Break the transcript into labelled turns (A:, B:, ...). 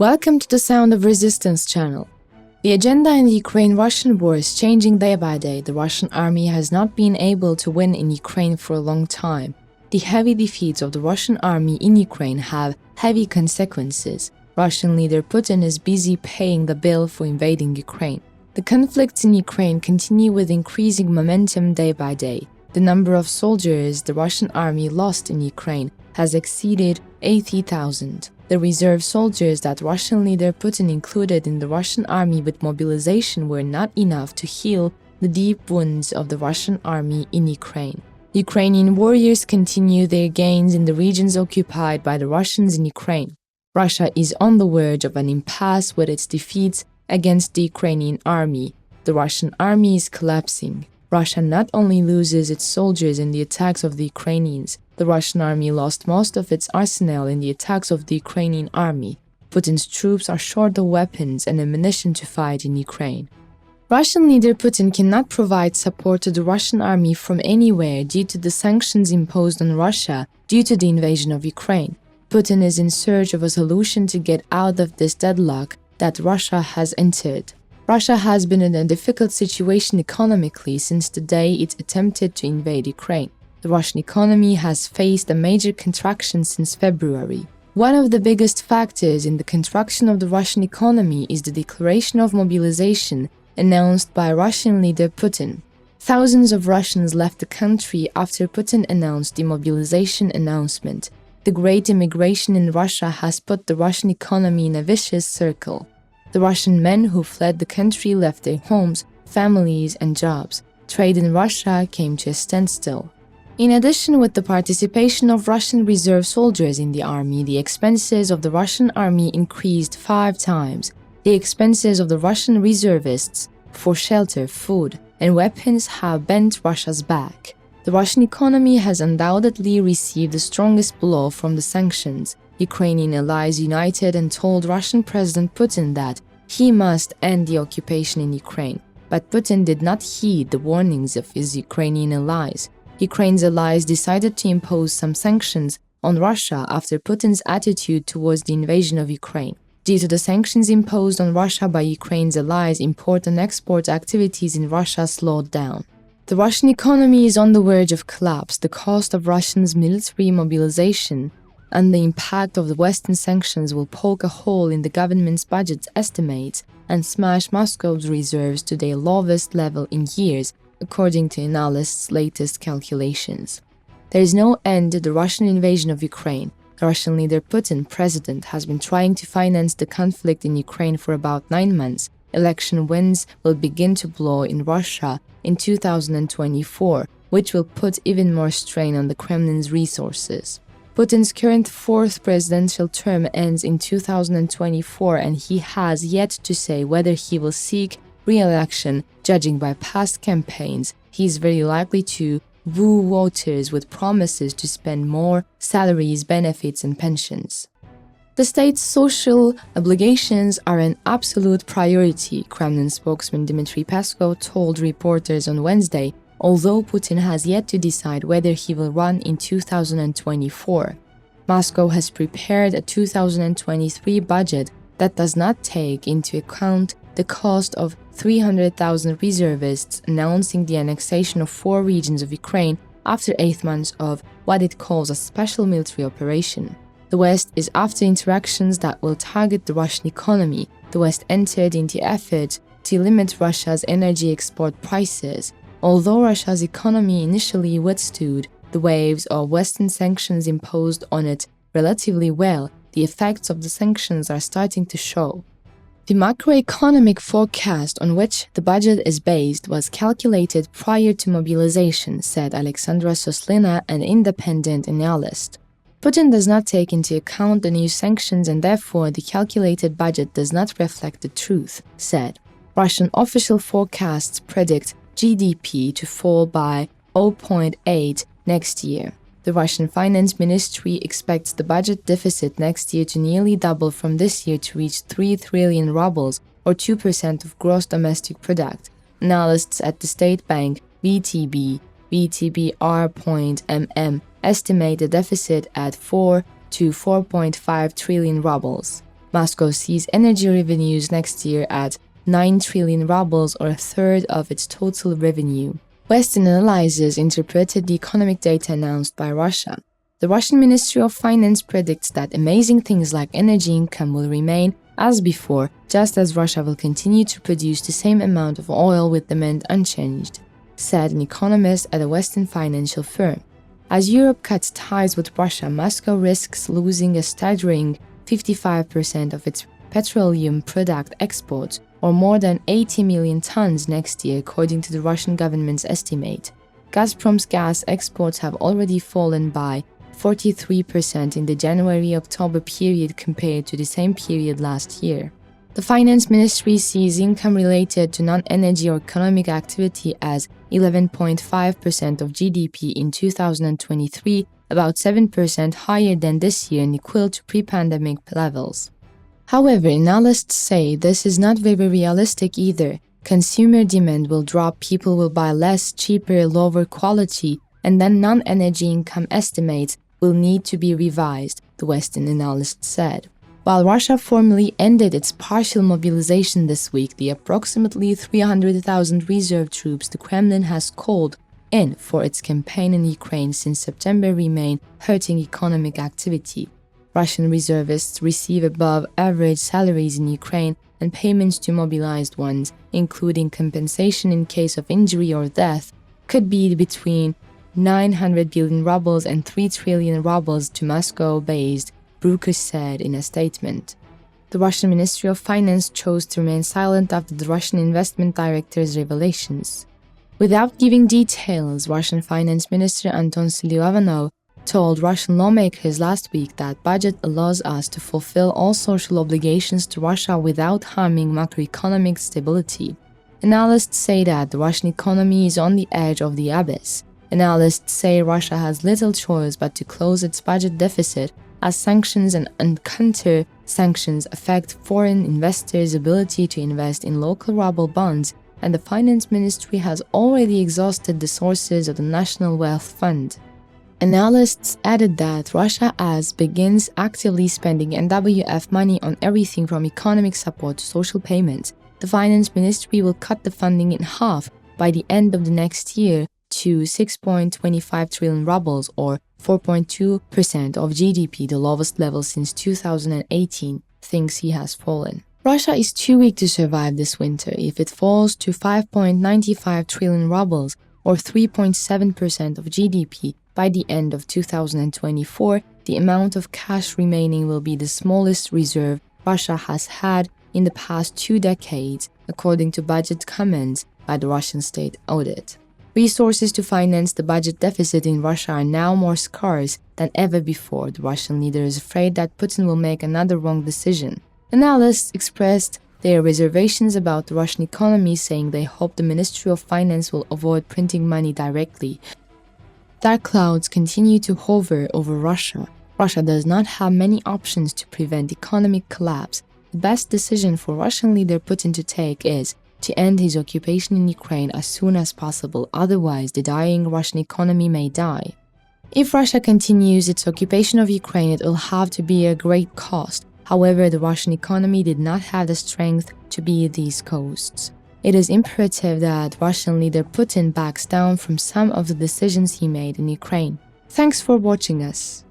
A: Welcome to the Sound of Resistance channel. The agenda in the Ukraine-Russian war is changing day by day. The Russian army has not been able to win in Ukraine for a long time. The heavy defeats of the Russian army in Ukraine have heavy consequences. Russian leader Putin is busy paying the bill for invading Ukraine. The conflicts in Ukraine continue with increasing momentum day by day. The number of soldiers the Russian army lost in Ukraine has exceeded 80,000. The reserve soldiers that Russian leader Putin included in the Russian army with mobilization were not enough to heal the deep wounds of the Russian army in Ukraine. Ukrainian warriors continue their gains in the regions occupied by the Russians in Ukraine. Russia is on the verge of an impasse with its defeats against the Ukrainian army. The Russian army is collapsing. Russia not only loses its soldiers in the attacks of the Ukrainians, the Russian army lost most of its arsenal in the attacks of the Ukrainian army. Putin's troops are short of weapons and ammunition to fight in Ukraine. Russian leader Putin cannot provide support to the Russian army from anywhere due to the sanctions imposed on Russia due to the invasion of Ukraine. Putin is in search of a solution to get out of this deadlock that Russia has entered. Russia has been in a difficult situation economically since the day it attempted to invade Ukraine. The Russian economy has faced a major contraction since February. One of the biggest factors in the contraction of the Russian economy is the declaration of mobilization announced by Russian leader Putin. Thousands of Russians left the country after Putin announced the mobilization announcement. The great immigration in Russia has put the Russian economy in a vicious circle. The Russian men who fled the country left their homes, families, and jobs. Trade in Russia came to a standstill. In addition, with the participation of Russian reserve soldiers in the army, the expenses of the Russian army increased 5 times. The expenses of the Russian reservists for shelter, food, and weapons have bent Russia's back. The Russian economy has undoubtedly received the strongest blow from the sanctions. Ukrainian allies united and told Russian President Putin that he must end the occupation in Ukraine. But Putin did not heed the warnings of his Ukrainian allies. Ukraine's allies decided to impose some sanctions on Russia after Putin's attitude towards the invasion of Ukraine. Due to the sanctions imposed on Russia by Ukraine's allies, import and export activities in Russia slowed down. The Russian economy is on the verge of collapse. The cost of Russia's military mobilization and the impact of the Western sanctions will poke a hole in the government's budget estimates and smash Moscow's reserves to their lowest level in years, according to analysts' latest calculations. There is no end to the Russian invasion of Ukraine. The Russian leader Putin, president, has been trying to finance the conflict in Ukraine for about 9 months. Election winds will begin to blow in Russia in 2024, which will put even more strain on the Kremlin's resources. Putin's current 4th presidential term ends in 2024, and he has yet to say whether he will seek re-election. Judging by past campaigns, he is very likely to woo voters with promises to spend more salaries, benefits, and pensions. The state's social obligations are an absolute priority, Kremlin spokesman Dmitry Peskov told reporters on Wednesday, although Putin has yet to decide whether he will run in 2024. Moscow has prepared a 2023 budget that does not take into account the cost of 300,000 reservists, announcing the annexation of 4 regions of Ukraine after 8 months of what it calls a special military operation. The West is after interactions that will target the Russian economy. The West entered into efforts to limit Russia's energy export prices. Although Russia's economy initially withstood the waves of Western sanctions imposed on it relatively well, the effects of the sanctions are starting to show. The macroeconomic forecast on which the budget is based was calculated prior to mobilization, said Alexandra Soslina, an independent analyst. Putin does not take into account the new sanctions and therefore the calculated budget does not reflect the truth, said. Russian official forecasts predict GDP to fall by 0.8 next year. The Russian Finance Ministry expects the budget deficit next year to nearly double from this year to reach 3 trillion rubles, or 2% of gross domestic product. Analysts at the state bank VTB R.MM estimate the deficit at 4 to 4.5 trillion rubles. Moscow sees energy revenues next year at 9 trillion rubles, or a third of its total revenue. Western analyzers interpreted the economic data announced by Russia. The Russian Ministry of Finance predicts that amazing things like energy income will remain as before, just as Russia will continue to produce the same amount of oil with demand unchanged, said an economist at a Western financial firm. As Europe cuts ties with Russia, Moscow risks losing a staggering 55% of its petroleum product exports, or more than 80 million tons next year, according to the Russian government's estimate. Gazprom's gas exports have already fallen by 43% in the January-October period compared to the same period last year. The Finance Ministry sees income related to non-energy or economic activity as 11.5% of GDP in 2023, about 7% higher than this year and equal to pre-pandemic levels. However, analysts say this is not very realistic either. Consumer demand will drop, people will buy less, cheaper, lower quality, and then non-energy income estimates will need to be revised, the Western analyst said. While Russia formally ended its partial mobilization this week, the approximately 300,000 reserve troops the Kremlin has called in for its campaign in Ukraine since September remain hurting economic activity. Russian reservists receive above-average salaries in Ukraine, and payments to mobilized ones, including compensation in case of injury or death, could be between 900 billion rubles and 3 trillion rubles to Moscow-based, Bruker said in a statement. The Russian Ministry of Finance chose to remain silent after the Russian investment director's revelations. Without giving details, Russian Finance Minister Anton Silivanov told Russian lawmakers last week that budget allows us to fulfill all social obligations to Russia without harming macroeconomic stability. Analysts say that the Russian economy is on the edge of the abyss. Analysts say Russia has little choice but to close its budget deficit, as sanctions and counter-sanctions affect foreign investors' ability to invest in local ruble bonds, and the Finance Ministry has already exhausted the sources of the National Wealth Fund. Analysts added that Russia begins actively spending NWF money on everything from economic support to social payments. The Finance Ministry will cut the funding in half by the end of the next year to 6.25 trillion rubles, or 4.2% of GDP, the lowest level since 2018, thinks he has fallen. Russia is too weak to survive this winter. If it falls to 5.95 trillion rubles, or 3.7% of GDP, by the end of 2024, the amount of cash remaining will be the smallest reserve Russia has had in the past 2 decades, according to budget comments by the Russian state audit. Resources to finance the budget deficit in Russia are now more scarce than ever before. The Russian leader is afraid that Putin will make another wrong decision. Analysts expressed their reservations about the Russian economy, saying they hope the Ministry of Finance will avoid printing money directly. Dark clouds continue to hover over Russia. Russia does not have many options to prevent economic collapse. The best decision for Russian leader Putin to take is to end his occupation in Ukraine as soon as possible, otherwise the dying Russian economy may die. If Russia continues its occupation of Ukraine, it will have to be a great cost. However, the Russian economy did not have the strength to beat these costs. It is imperative that Russian leader Putin backs down from some of the decisions he made in Ukraine. Thanks for watching us.